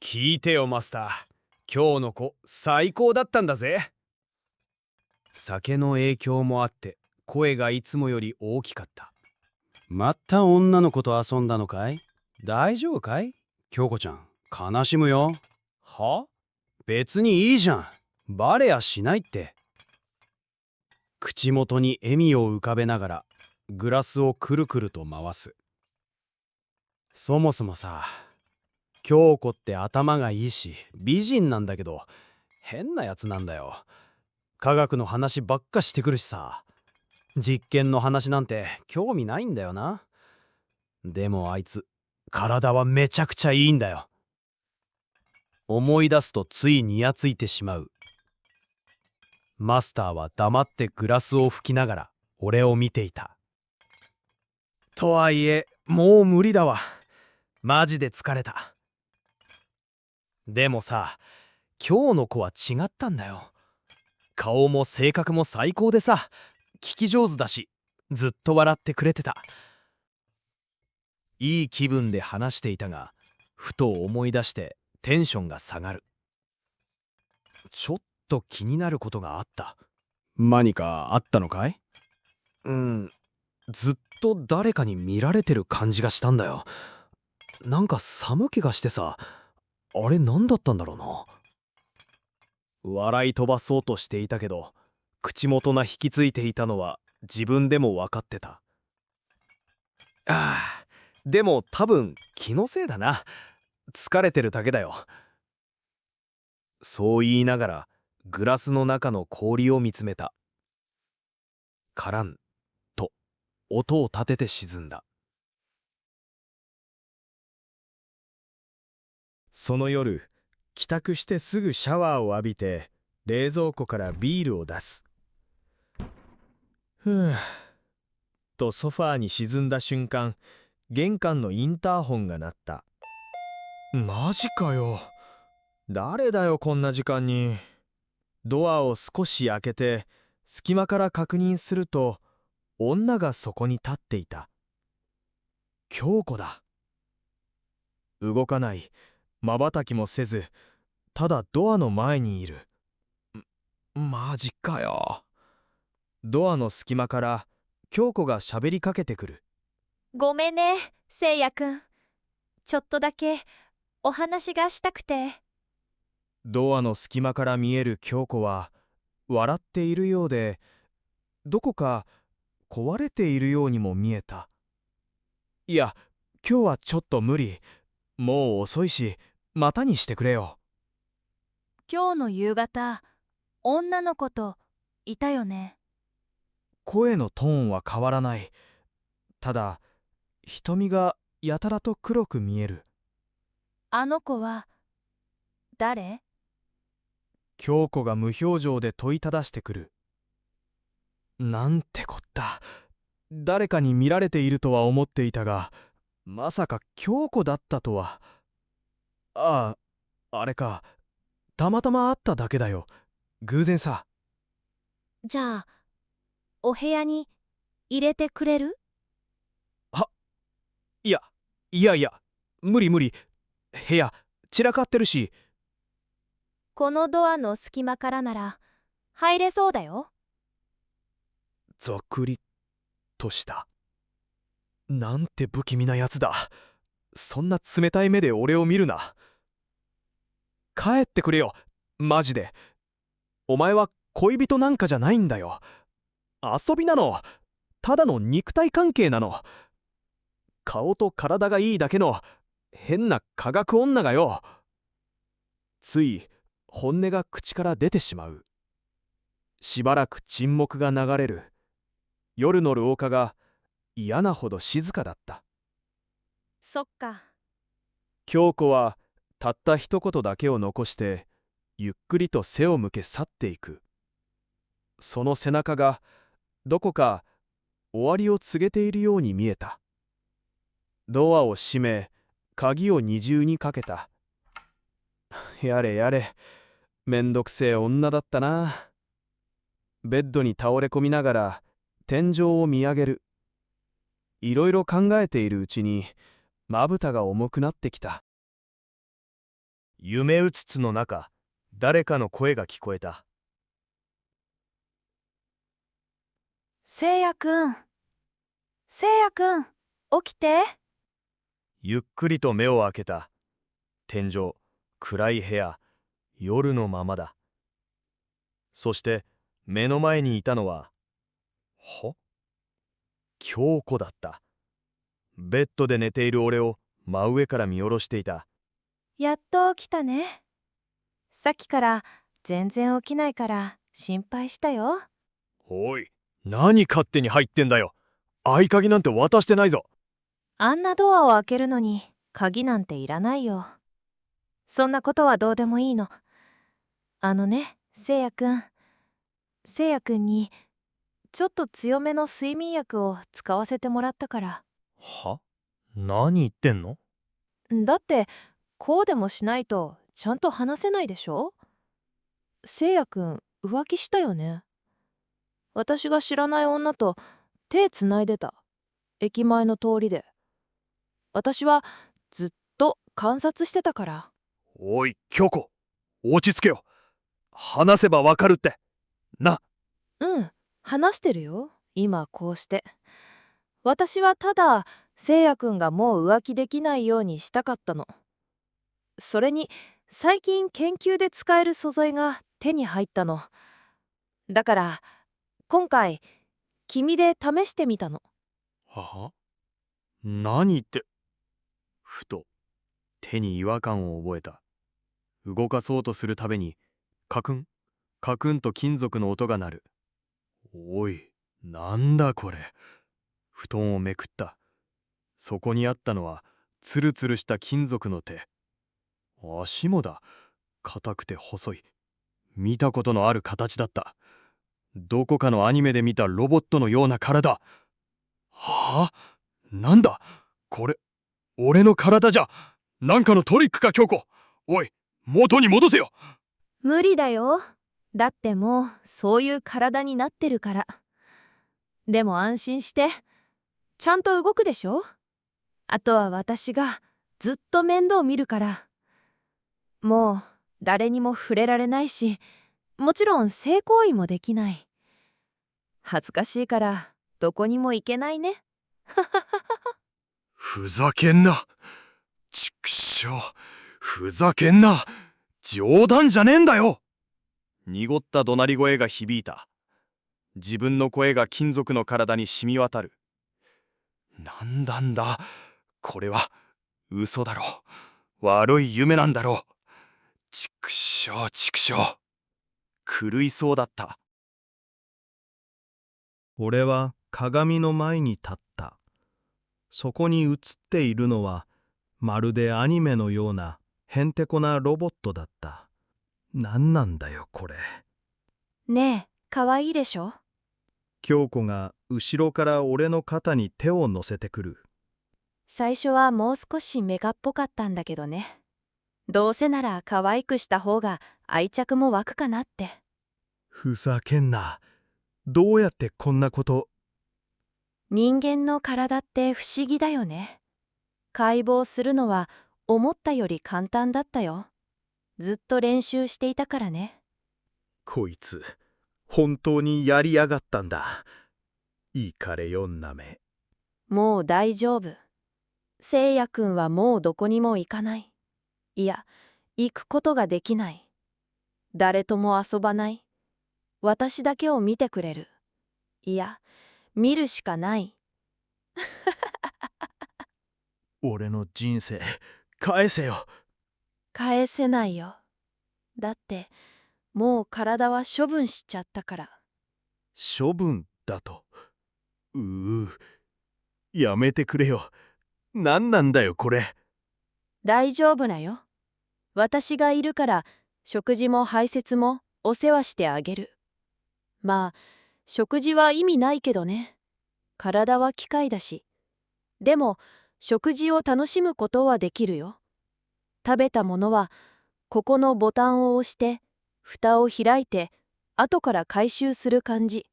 聞いてよマスター。今日の子最高だったんだぜ。酒の影響もあって声がいつもより大きかった。また女の子と遊んだのかい？大丈夫かい？京子ちゃん、悲しむよ。は？別にいいじゃん。バレやしないって。口元に笑みを浮かべながらグラスをくるくると回す。そもそもさ、京子って頭がいいし美人なんだけど変なやつなんだよ。科学の話ばっかしてくるしさ、実験の話なんて興味ないんだよな。でもあいつ体はめちゃくちゃいいんだよ。思い出すとついにやついてしまう。マスターは黙ってグラスを拭きながら俺を見ていた。とはいえもう無理だわ。マジで疲れた。でもさ、今日の子は違ったんだよ。顔も性格も最高でさ、聞き上手だしずっと笑ってくれてた。いい気分で話していたが、ふと思い出してテンションが下がる。ちょっと気になることがあった。何かあったのかい？ずっと誰かに見られてる感じがしたんだよ。なんか寒気がしてさ、あれ何だったんだろうな。笑い飛ばそうとしていたけど、口元が引きついていたのは自分でも分かってた。でも多分気のせいだな。疲れてるだけだよ。そう言いながらグラスの中の氷を見つめた。カランと音を立てて沈んだ。その夜、帰宅してすぐシャワーを浴びて冷蔵庫からビールを出す。とソファーに沈んだ瞬間、玄関のインターホンが鳴った。マジかよ。誰だよこんな時間に。ドアを少し開けて隙間から確認すると、女がそこに立っていた。京子だ。動かない、瞬きもせず、ただドアの前にいる。マジかよ。ドアの隙間から京子が喋りかけてくる。ごめんね、せいやくん。ちょっとだけお話がしたくて。ドアの隙間から見える京子は笑っているようで、どこか壊れているようにも見えた。いや、今日はちょっと無理。もう遅いし、またにしてくれよ。今日の夕方、女の子といたよね。声のトーンは変わらない。ただ、瞳がやたらと黒く見える。あの子は誰？京子が無表情で問いただしてくる。なんてこった。誰かに見られているとは思っていたが、まさか京子だったとは。ああ、あれか。たまたま会っただけだよ。偶然さ。じゃあ、お部屋に入れてくれる？いや、いやいや、無理無理。部屋、散らかってるし。このドアの隙間からなら入れそうだよ。ざくりとした。なんて不気味なやつだ。そんな冷たい目で俺を見るな。帰ってくれよ、マジで。お前は恋人なんかじゃないんだよ。遊びなの。ただの肉体関係なの。顔と体がいいだけの変な科学女がよ。つい本音が口から出てしまう。しばらく沈黙が流れる。夜の廊下が嫌なほど静かだった。そっか。京子はたった一言だけを残してゆっくりと背を向け去っていく。その背中がどこか終わりを告げているように見えた。ドアを閉め鍵を二重にかけた。やれやれ、めんどくせえ女だったな。ベッドに倒れ込みながら天井を見上げる。いろいろ考えているうちにまぶたが重くなってきた。夢うつつの中、誰かの声が聞こえた。せいやくん、せいやくん、起きて。ゆっくりと目を開けた。天井、暗い部屋、夜のままだ。そして目の前にいたのは、京子だった。ベッドで寝ている俺を真上から見下ろしていた。やっと起きたね。さっきから全然起きないから心配したよ。おい、何勝手に入ってんだよ。合鍵なんて渡してないぞ。あんなドアを開けるのに鍵なんていらないよ。そんなことはどうでもいいの。せいやくん。せいやくんにちょっと強めの睡眠薬を使わせてもらったから。は？何言ってんの？だってこうでもしないとちゃんと話せないでしょ。せいやくん浮気したよね。私が知らない女と手つないでた。駅前の通りで。私はずっと観察してたから。おい、京子、落ち着けよ。話せばわかるって。な。うん、話してるよ。今こうして。私はただせいやくんがもう浮気できないようにしたかったの。それに最近研究で使える素材が手に入ったの。だから今回君で試してみたの。は？何言って。ふと手に違和感を覚えた。動かそうとするたびにカクンカクンと金属の音が鳴る。おい、なんだこれ。布団をめくった。そこにあったのはツルツルした金属の手。足もだ。硬くて細い。見たことのある形だった。どこかのアニメで見たロボットのような体。はあ？なんだこれ。俺の体じゃ。なんかのトリックか、京子。おい、元に戻せよ。無理だよ。だってもうそういう体になってるから。でも安心して。ちゃんと動くでしょ。あとは私がずっと面倒見るから。もう誰にも触れられないし、もちろん性行為もできない。恥ずかしいからどこにも行けないね。ふざけんな。ちくしょう。ふざけんな。冗談じゃねえんだよ。濁った怒鳴り声が響いた。自分の声が金属の体に染み渡る。なんだんだ。これは嘘だろう。悪い夢なんだろう。ちくしょうちくしょう。狂いそうだった。俺は鏡の前に立った。そこに映っているのはまるでアニメのようなへんてこなロボットだった。何なんだよこれ。ねえ、かわいいでしょ。京子が後ろから俺の肩に手を乗せてくる。最初はもう少しメガっぽかったんだけどね。どうせなら可愛くした方が愛着も湧くかなって。ふざけんな。どうやってこんなこと。人間の体って不思議だよね。解剖するのは思ったより簡単だったよ。ずっと練習していたからね。こいつ本当にやりやがったんだ。いかれよんなめ。もう大丈夫。せいやくんはもうどこにも行かない。いや、行くことができない。誰とも遊ばない。私だけを見てくれる。いや、見るしかない。俺の人生返せよ。返せないよ。だってもう体は処分しちゃったから。処分だと。やめてくれよ。何なんだよこれ。大丈夫なよ。私がいるから食事も排泄もお世話してあげる。まあ食事は意味ないけどね。体は機械だし。でも食事を楽しむことはできるよ。食べたものはここのボタンを押して蓋を開いて後から回収する感じ。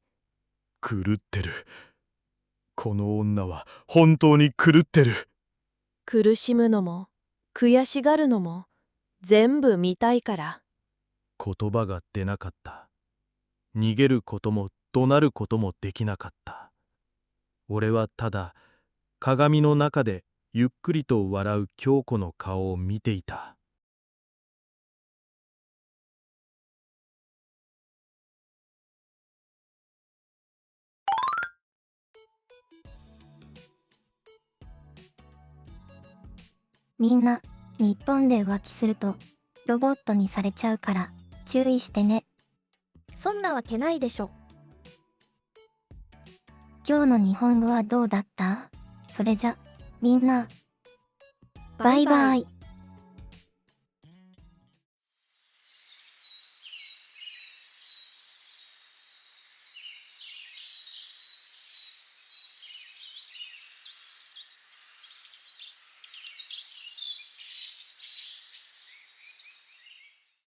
狂ってる。この女は本当に狂ってる。苦しむのも悔しがるのも全部見たいから。言葉が出なかった。逃げることも怒鳴ることもできなかった。俺はただ鏡の中でゆっくりと笑う京子の顔を見ていた。みんな、日本で浮気するとロボットにされちゃうから注意してね。そんなわけないでしょ。今日の日本語はどうだった？それじゃ、みんな、バイバイ。